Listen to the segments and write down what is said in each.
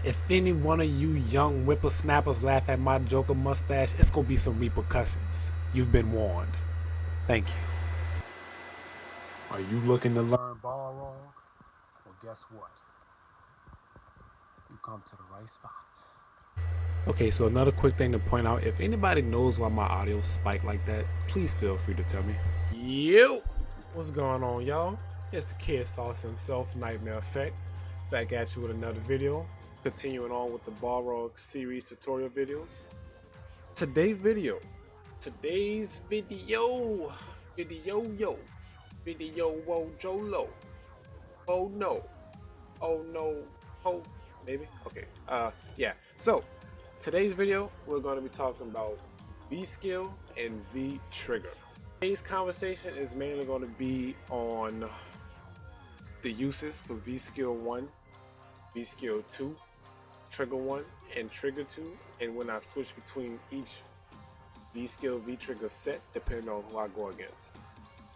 If any one of you young whippersnappers laugh at my Joker mustache, it's gonna be some repercussions. You've been warned. Thank you. Are you looking to learn Balrog? Well, guess what? You come to the right spot. Okay, so another quick thing to point out, if anybody knows why my audio spiked like that, please feel free to tell me. Yo! What's going on, y'all? It's the kid sauce himself, SFV, back at you with another video, continuing on with the Balrog series tutorial videos. Today's video, whoa, Jolo, oh no, ho, maybe, okay, yeah, so, today's video, we're going to be talking about V-skill and V-trigger. Today's conversation is mainly going to be on the uses for V-skill 1, V-skill 2, trigger 1, and trigger 2, and when I switch between each V-skill, V-trigger set, depending on who I go against.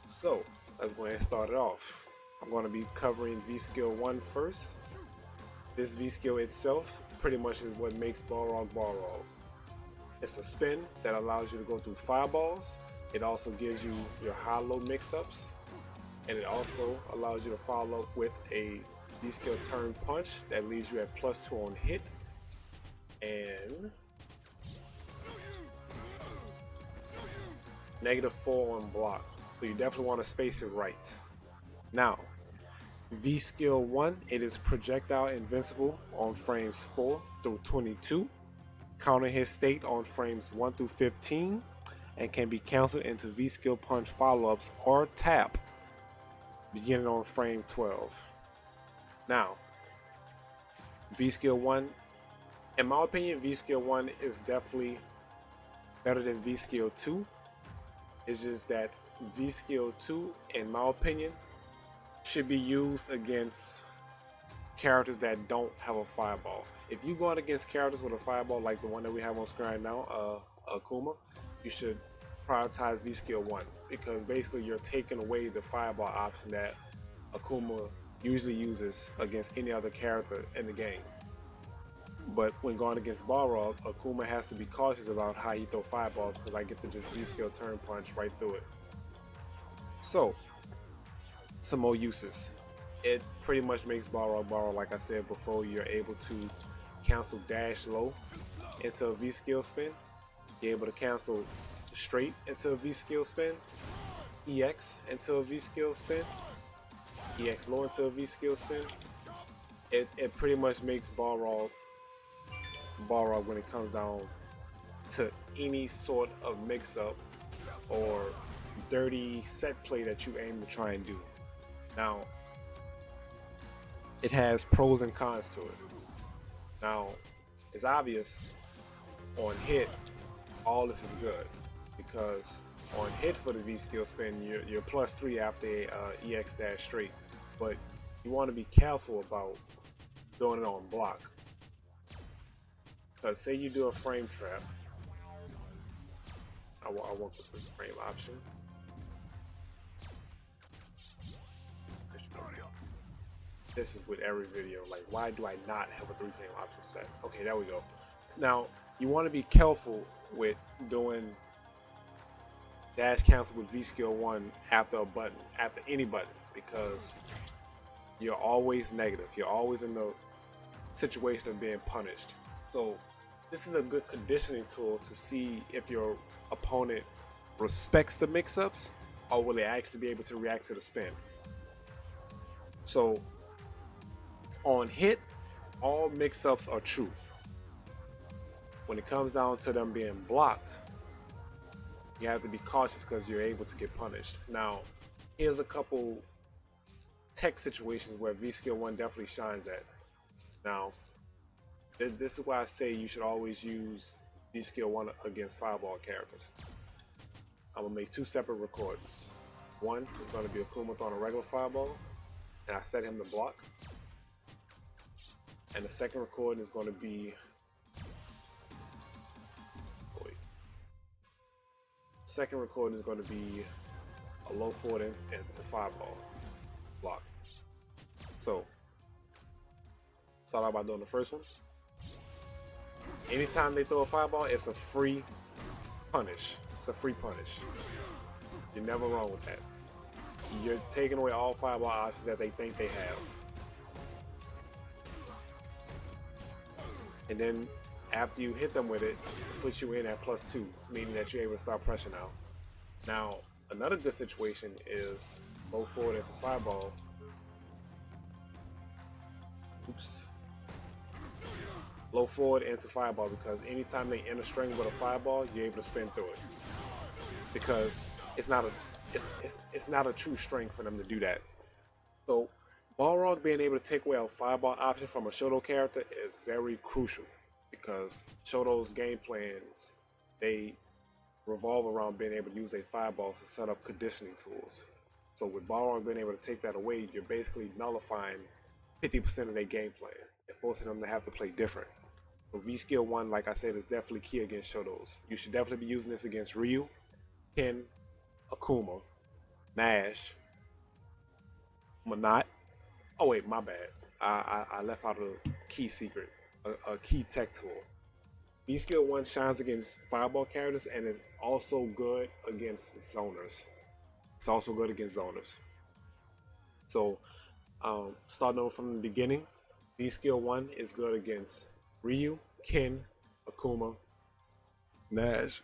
So, let's go ahead and start it off. I'm going to be covering V-skill 1 first. This V-skill itself pretty much is what makes Balrog Balrog. It's a spin that allows you to go through fireballs. It also gives you your high-low mix-ups, and it also allows you to follow up with a V-skill turn punch that leaves you at +2 on hit and -4 on block. So you definitely want to space it right. Now, V-skill 1, it is projectile invincible on frames 4 through 22, counter hit state on frames 1 through 15, and can be canceled into V-skill punch follow-ups or tap beginning on frame 12. Now, V-skill 1, in my opinion, V-skill 1 is definitely better than V-skill 2. It's just that V-skill 2, in my opinion, should be used against characters that don't have a fireball. If you go out against characters with a fireball like the one that we have on screen right now, Akuma, you should prioritize V-skill 1, because basically you're taking away the fireball option that Akuma usually uses against any other character in the game. But when going against Balrog, Akuma has to be cautious about how he throw fireballs, because I get to just V-skill turn punch right through it. So, some more uses. It pretty much makes Balrog Balrog, like I said before. You're able to cancel dash low into a V-skill spin. You're able to cancel straight into a V-skill spin, EX into a V-skill spin, EX low into a V-skill spin. It pretty much makes Balrog when it comes down to any sort of mix-up or dirty set play that you aim to try and do. Now, it has pros and cons to it. Now, it's obvious on hit, all this is good, because on hit for the V-skill spin, you're +3 after a EX dash straight, but you want to be careful about doing it on block. Because say you do a frame trap, I want the frame option. This is with every video, like why do I not have a 3-frame option set? Okay, there we go. Now, you want to be careful with doing dash cancel with V-skill 1 after a button, after any button, because you're always negative. You're always in the situation of being punished. So this is a good conditioning tool to see if your opponent respects the mix-ups, or will they actually be able to react to the spin. So on hit, all mix-ups are true. When it comes down to them being blocked, you have to be cautious because you're able to get punished. Now, here's a couple tech situations where V-skill 1 definitely shines at. Now, this is why I say you should always use V-skill 1 against fireball characters. I'm gonna make 2 separate recordings. One is gonna be Akuma throwing a regular fireball, and I set him to block. And the second recording is going to be a low forward into fireball block. So start out by doing the first one. Anytime they throw a fireball, it's a free punish. It's a free punish. You're never wrong with that. You're taking away all fireball options that they think they have. And then after you hit them with it, it puts you in at +2, meaning that you're able to start pressure now. Now, another good situation is low forward into fireball. Oops. Low forward into fireball, because anytime they enter string with a fireball, you're able to spin through it. Because it's not a true string for them to do that. So Balrog being able to take away a fireball option from a Shoto character is very crucial, because Shoto's game plans, they revolve around being able to use a fireball to set up conditioning tools. So with Balrog being able to take that away, you're basically nullifying 50% of their game plan and forcing them to have to play different. So V skill 1, like I said, is definitely key against Shotos. You should definitely be using this against Ryu, Ken, Akuma, Nash, Manat. Oh wait, my bad. I left out a key secret, a key tech tool. V skill 1 shines against fireball characters and is also good against zoners. It's also good against zoners. So starting over from the beginning, V skill 1 is good against Ryu, Ken, Akuma, Nash,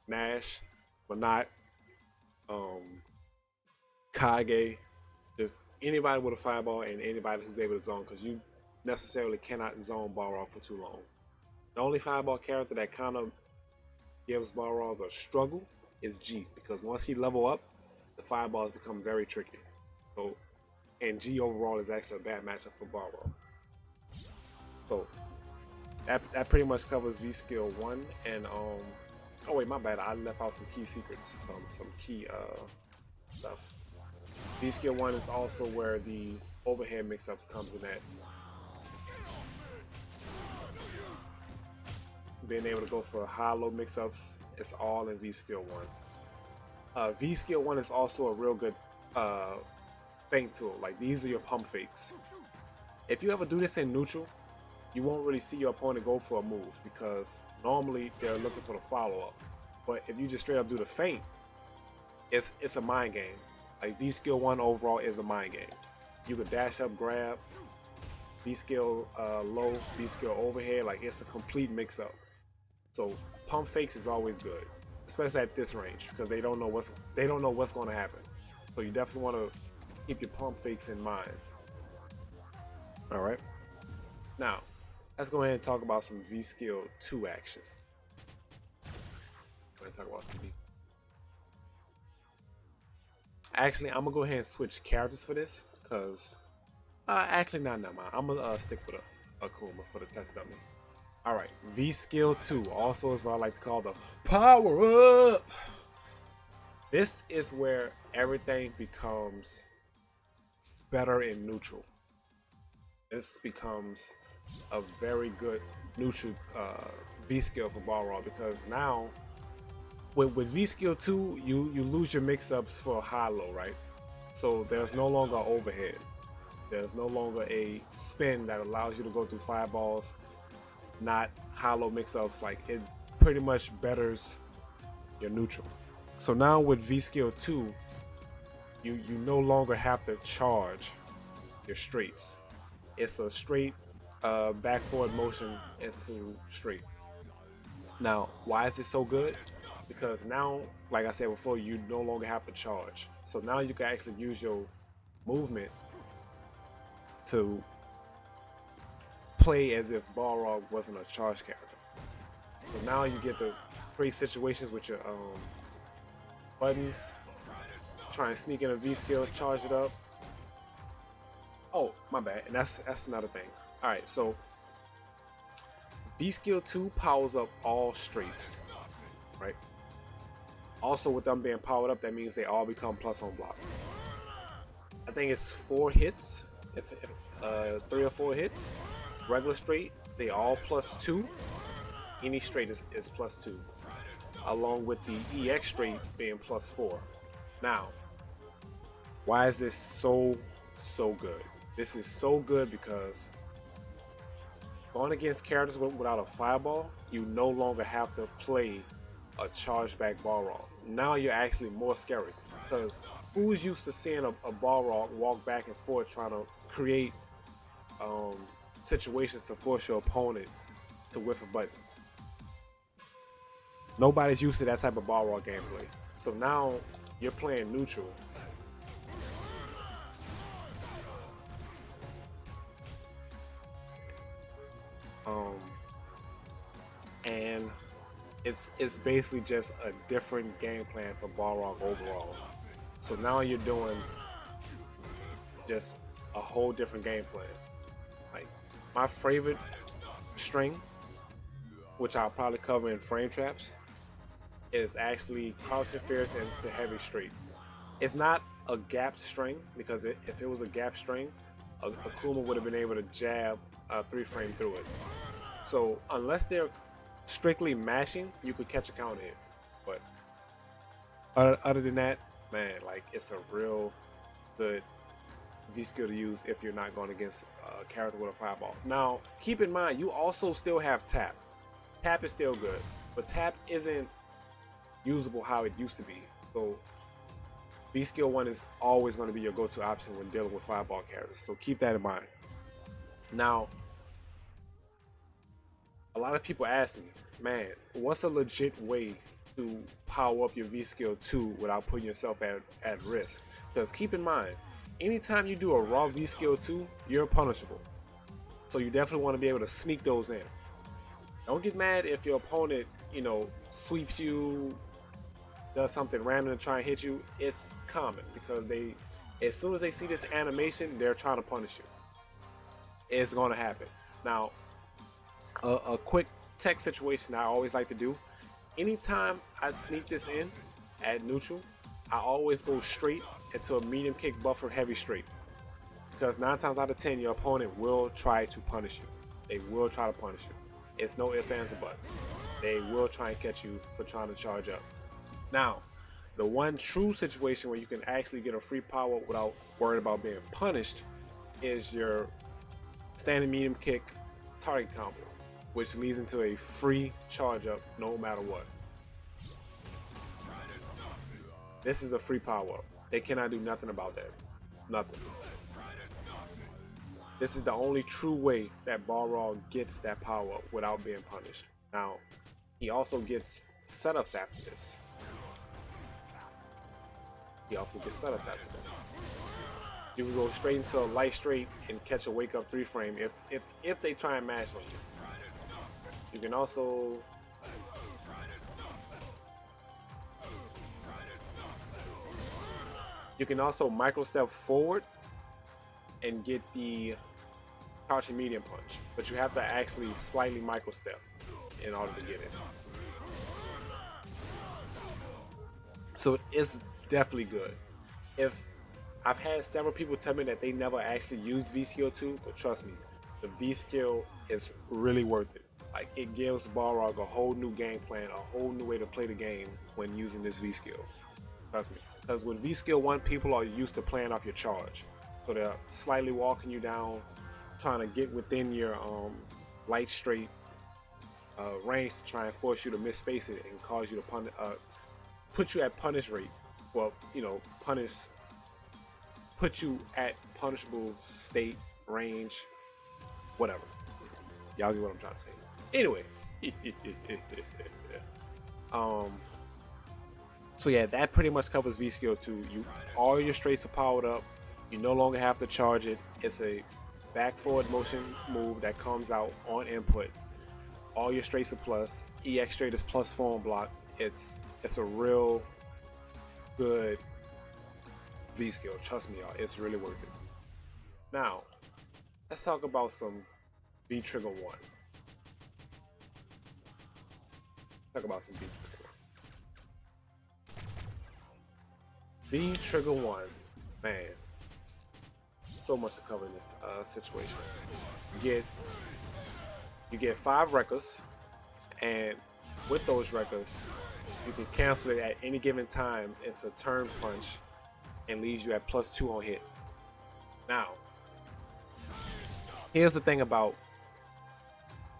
Nash, Manat, Kage, just anybody with a fireball and anybody who's able to zone, because you necessarily cannot zone Balrog for too long. The only fireball character that kind of gives Balrog a struggle is G, because once he level up, the fireballs become very tricky. So, and G overall is actually a bad matchup for Balrog. So that pretty much covers V skill 1. And oh wait, my bad, I left out some key secrets, some key stuff. V skill 1 is also where the overhead mix-ups comes in at. Being able to go for high-low mix-ups, it's all in V skill 1. V skill 1 is also a real good feint tool. Like, these are your pump fakes. If you ever do this in neutral, you won't really see your opponent go for a move, because normally they're looking for the follow-up. But if you just straight up do the feint, it's a mind game. Like, V skill 1 overall is a mind game. You could dash up, grab, V skill low, V skill overhead. Like, it's a complete mix-up. So pump fakes is always good, especially at this range, because they don't know what's going to happen. So you definitely want to keep your pump fakes in mind. All right. Now, let's go ahead and talk about some V skill 2 action. I'm going to talk about some V. Actually, I'm gonna go ahead and switch characters for this, because actually, not mind. I'm gonna stick with Akuma for the test dummy. All right, V skill 2 also is what I like to call the power up. This is where everything becomes better in neutral. This becomes a very good neutral V skill for Balrog, because now with V skill 2, you lose your mix-ups for high-low, right? So there's no longer overhead. There's no longer a spin that allows you to go through fireballs, not high-low mix-ups. Like, it pretty much betters your neutral. So now with V skill 2, you no longer have to charge your straights. It's a straight back forward motion into straight. Now, why is it so good? Because now, like I said before, you no longer have to charge. So now you can actually use your movement to play as if Balrog wasn't a charge character. So now you get to create situations with your buttons, try and sneak in a V skill, charge it up. Oh, my bad, and that's another thing. All right, so V skill 2 powers up all straights, right? Also, with them being powered up, that means they all become plus on block. I think it's 4 hits, if 3 or 4 hits. Regular straight, they all +2. Any straight is +2, along with the EX straight being +4. Now, why is this so good? This is so good because Going against characters without a fireball, you no longer have to play a chargeback Balrog. Now you're actually more scary because who's used to seeing a Balrog walk back and forth trying to create um, situations to force your opponent to whiff a button? Nobody's used to that type of Balrog gameplay. So now you're playing neutral. And it's basically just a different game plan for Balrog overall. So now you're doing just a whole different game plan. Like my favorite string, which I'll probably cover in frame traps, is actually crouching fierce into heavy straight. It's not a gap string because if it was a gap string, Akuma would have been able to jab a 3-frame through it. So unless they're strictly mashing, you could catch a counter hit. But other than that, man, like it's a real good V skill to use if you're not going against a character with a fireball. Now, keep in mind, you also still have tap. Tap is still good, but tap isn't usable how it used to be. So V skill 1 is always going to be your go-to option when dealing with fireball characters. So keep that in mind. Now, a lot of people ask me, man, what's a legit way to power up your V skill 2 without putting yourself at risk? Because keep in mind, anytime you do a raw V skill 2, you're punishable. So you definitely want to be able to sneak those in. Don't get mad if your opponent, sweeps you, does something random to try and hit you. It's common because as soon as they see this animation, they're trying to punish you. It's going to happen. Now, a quick tech situation I always like to do, anytime I sneak this in at neutral, I always go straight into a medium kick buffer heavy straight, because 9 times out of 10 your opponent will try to punish you. They will try to punish you. It's no ifs, ands, or buts. They will try and catch you for trying to charge up. Now, the one true situation where you can actually get a free power without worrying about being punished is your standing medium kick target combo, which leads into a free charge up no matter what. This is a free power up. They cannot do nothing about that. Nothing. This is the only true way that Balrog gets that power up without being punished. Now, he also gets setups after this. You can go straight into a light straight and catch a wake up 3-frame if they try and mash on you. You can also micro step forward and get the crouching medium punch, but you have to actually slightly micro step in order to get it. So it's definitely good. If I've had several people tell me that they never actually used V skill 2, but trust me, the V skill is really worth it. Like, it gives Balrog a whole new game plan, a whole new way to play the game when using this V skill. Trust me. Because with V skill 1, people are used to playing off your charge. So they're slightly walking you down, trying to get within your light straight range to try and force you to misspace it and cause you to put you at punish rate. Well, put you at punishable state, range, whatever. Y'all get what I'm trying to say. Anyway, so yeah, that pretty much covers V skill 2. All your straights are powered up. You no longer have to charge it. It's a back forward motion move that comes out on input. All your straights are plus. EX straight is plus form block. It's a real good V skill. Trust me, y'all. It's really worth it. Now, let's talk about some V trigger 1. Talk about some V trigger 1. V trigger 1, man. So much to cover in this situation. You get 5 records, and with those records, you can cancel it at any given time into turn punch and leaves you at +2 on hit. Now, here's the thing about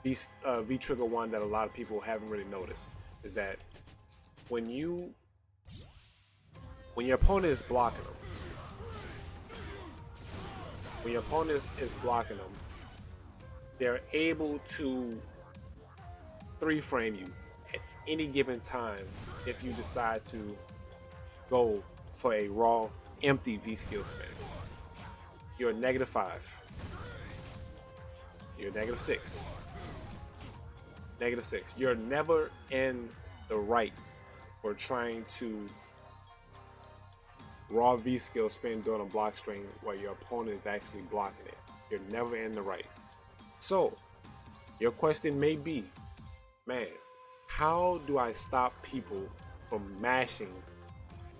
V trigger one that a lot of people haven't really noticed is that when your opponent is blocking them, when your opponent is blocking them, they're able to 3-frame you at any given time if you decide to go for a raw, empty V skill spin. You're -5. You're -6. -6. You're never in the right for trying to raw V skill spin during a block string where your opponent is actually blocking it. You're never in the right. So, your question may be, man, how do I stop people from mashing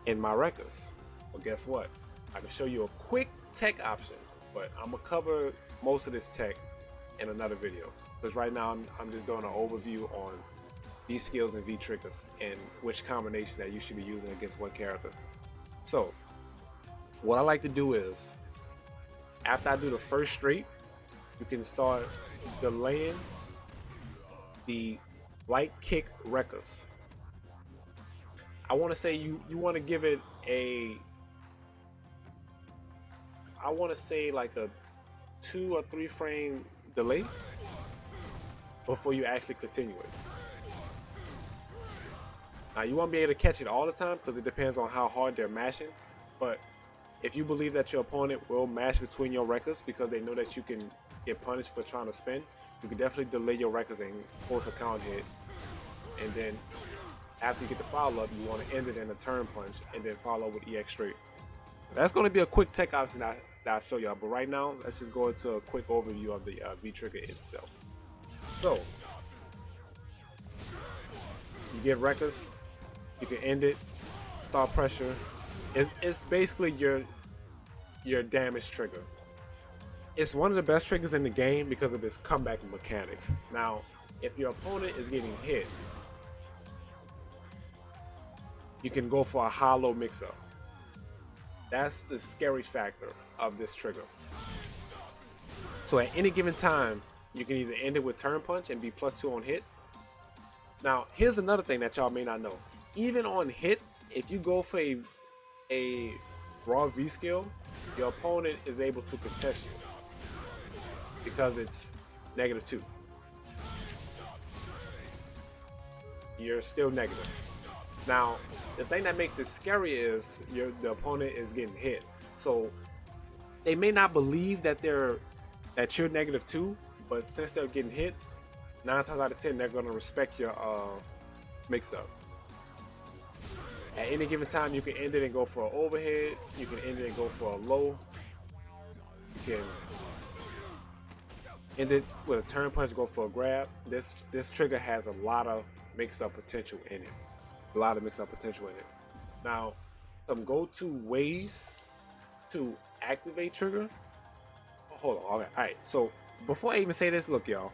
in my records? Well, guess what? I can show you a quick tech option, but I'm gonna cover most of this tech in another video. Because right now I'm just doing an overview on V skills and V triggers and which combination that you should be using against what character. So, what I like to do is, after I do the first straight, you can start delaying the light kick records. I want to say you want to give it a, I want to say like a 2 or 3 frame delay before you actually continue it. Now you won't be able to catch it all the time because it depends on how hard they're mashing, but if you believe that your opponent will mash between your records because they know that you can get punished for trying to spin, you can definitely delay your records and force a count hit, and then after you get the follow up, you want to end it in a turn punch and then follow with EX straight. That's going to be a quick tech option that I'll show y'all, but right now let's just go into a quick overview of the V trigger itself. So you get records, you can end it, start pressure. It's basically your damage trigger. It's one of the best triggers in the game because of its comeback mechanics. Now, if your opponent is getting hit, you can go for a hollow mix-up. That's the scary factor of this trigger. So at any given time, you can either end it with turn punch and be +2 on hit. Now, here's another thing that y'all may not know. Even on hit, if you go for a raw V skill, your opponent is able to contest you because it's -2. You're still negative. Now, the thing that makes it scary is the opponent is getting hit. So they may not believe that you're -2, but since they're getting hit, 9 times out of 10 they're gonna respect your mix-up. At any given time, you can end it and go for an overhead. You can end it and go for a low. You can end it with a turn punch, go for a grab. This trigger has a lot of mix-up potential in it. Now, some go-to ways to activate trigger. Hold on. Okay. All right. So before I even say this, look, y'all.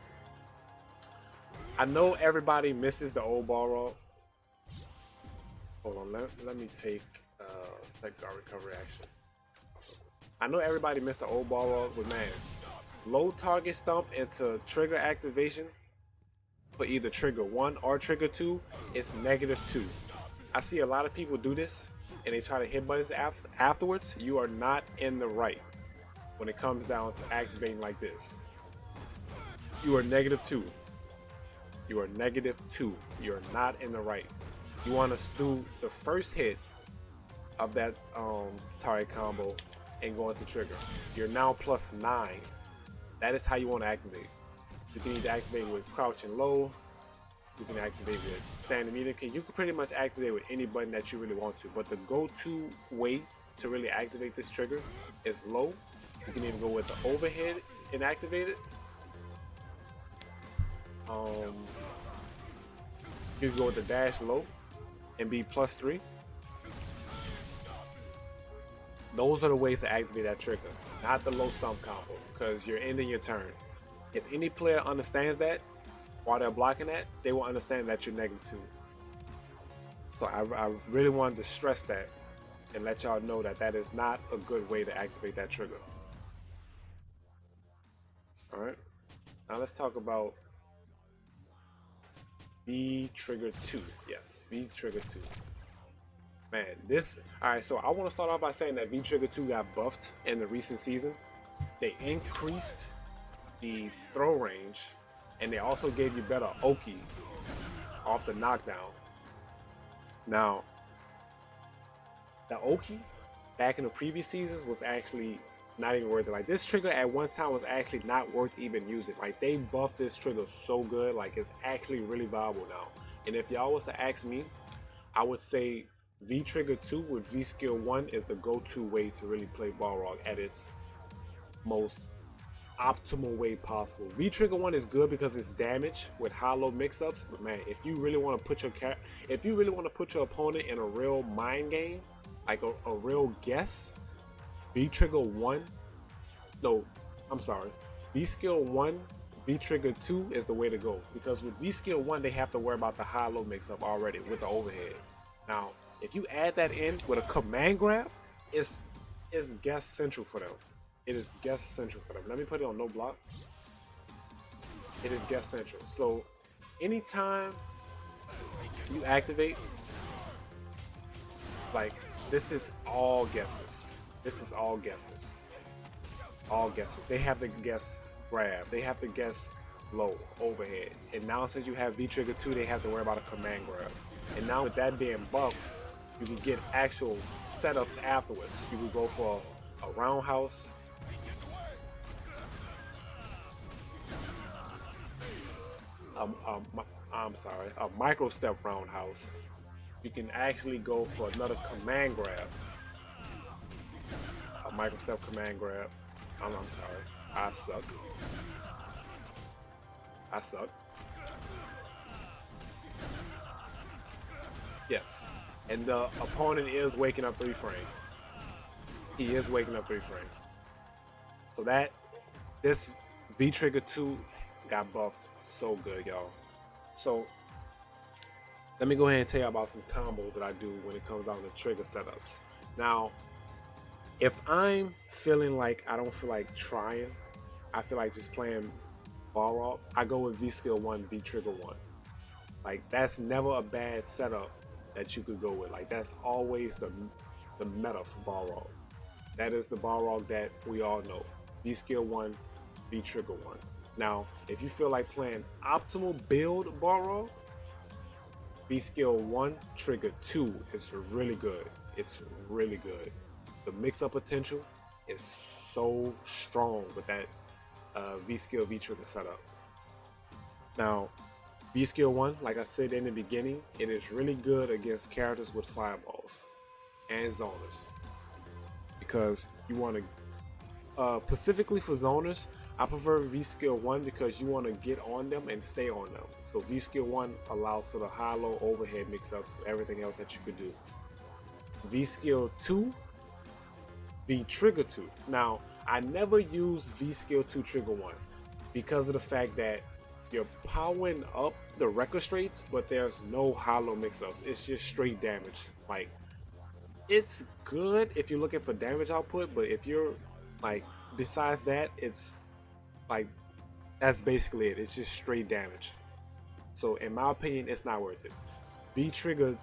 I know everybody misses the old Balrog. Hold on, let me take set guard recovery action. I know everybody missed the old Balrog, but man, low target stomp into trigger activation for either trigger 1 or trigger 2 is -2. I see a lot of people do this and they try to hit buttons afterwards. You are not in the right when it comes down to activating like this. You are -2. You are -2. You're not in the right. You want to do the first hit of that target combo and go into trigger. You're now +9. That is how you want to activate. You can either activate with crouch and low. You can activate with standing medium. You can pretty much activate with any button that you really want to. But the go-to way to really activate this trigger is low. You can even go with the overhead and activate it. You can go with the dash low and be +3. Those are the ways to activate that trigger, not the low stomp combo, because you're ending your turn. If any player understands that while they're blocking that, they will understand that you're -2. So I really wanted to stress that and let y'all know that that is not a good way to activate that trigger. All right, now let's talk about V trigger 2. Yes, V trigger 2. Man, this. Alright, so I want to start off by saying that V trigger 2 got buffed in the recent season. They increased the throw range, and they also gave you better Oki off the knockdown. Now, the Oki back in the previous seasons was actually not even worth it. Like, this trigger at one time was actually not worth even using. Like, they buffed this trigger so good, like it's actually really viable now. And if y'all was to ask me, I would say V trigger 2 with V skill 1 is the go-to way to really play Balrog at its most optimal way possible. V trigger 1 is good because it's damage with hollow mix-ups, but man, if you really want to put your opponent in a real mind game, like a real guess, V trigger 1, no, I'm sorry, V skill 1, V trigger 2 is the way to go, because with V skill 1 they have to worry about the high-low mix-up already with the overhead. Now, if you add that in with a command grab, it's guess central for them. It is guess central for them. Let me put it on no block. It is guess central. So anytime you activate, like, this is all guesses. This is all guesses. All guesses. They have to guess grab. They have to guess low, overhead. And now since you have V trigger 2, they have to worry about a command grab. And now with that being buffed, you can get actual setups afterwards. You can go for a roundhouse. I'm sorry, a micro step roundhouse. You can actually go for another command grab. A micro step command grab. I'm sorry, I suck. I suck. Yes, and the opponent is waking up 3 frame. He is waking up 3 frame. So this V trigger 2 got buffed so good, y'all. So let me go ahead and tell you about some combos that I do when it comes down to trigger setups. Now, if I'm feeling like I don't feel like trying, I feel like just playing Balrog, I go with V skill 1, V trigger 1. Like, that's never a bad setup that you could go with. Like, that's always the meta for Balrog. That is the Balrog that we all know. V skill 1, V trigger 1. Now, if you feel like playing optimal build Balrog, V skill 1, trigger 2 is really good. It's really good. The mix-up potential is so strong with that V skill, V trigger setup. Now, V skill 1, like I said in the beginning, it is really good against characters with fireballs and zoners, because you want to, specifically for zoners, I prefer V skill 1 because you want to get on them and stay on them. So V skill 1 allows for the high-low overhead mix-ups with everything else that you could do. V skill 2, V trigger 2. Now, I never use V skill 2 trigger 1 because of the fact that you're powering up the record straits, but there's no high-low mix-ups. It's just straight damage. Like, it's good if you're looking for damage output, but if you're like, besides that, it's like, that's basically it. It's just straight damage. So in my opinion, it's not worth it. V trigger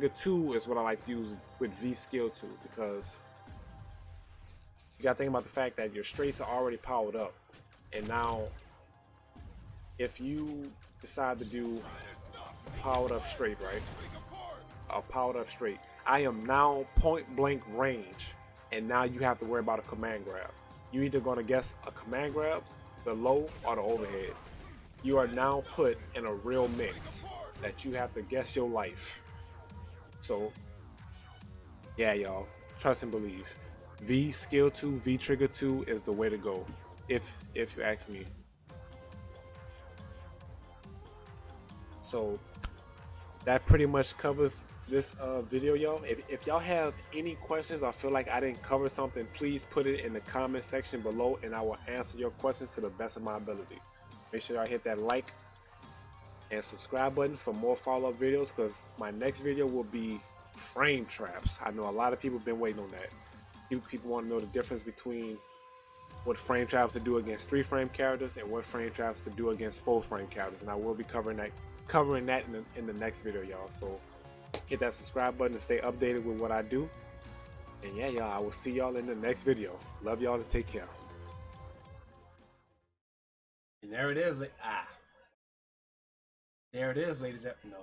2 is what I like to use with V skill 2, because you gotta think about the fact that your straights are already powered up, and now if you decide to do a powered up straight, right? A powered up straight, I am now point blank range, and now you have to worry about a command grab. You're either going to guess a command grab, the low, or the overhead. You are now put in a real mix that you have to guess your life. So yeah, y'all, trust and believe. V skill 2, V trigger 2 is the way to go, if you ask me. So that pretty much covers this video, y'all. If y'all have any questions or feel like I didn't cover something, please put it in the comment section below, and I will answer your questions to the best of my ability. Make sure y'all hit that like and subscribe button for more follow-up videos, because my next video will be frame traps. I know a lot of people have been waiting on that. People want to know the difference between what frame traps to do against 3-frame characters and what frame traps to do against 4-frame characters, and I will be covering that covering that in the next video, y'all. So hit that subscribe button to stay updated with what I do. And yeah, y'all, I will see y'all in the next video. Love y'all and take care. And there it is. There it is, ladies and no.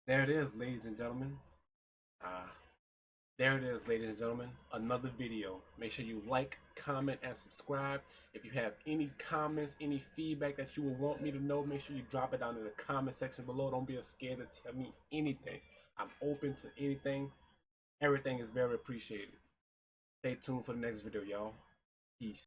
There it is, ladies and gentlemen. There it is, ladies and gentlemen. Another video. Make sure you like, comment, and subscribe. If you have any comments, any feedback that you would want me to know, make sure you drop it down in the comment section below. Don't be scared to tell me anything. I'm open to anything. Everything is very appreciated. Stay tuned for the next video, y'all. Peace.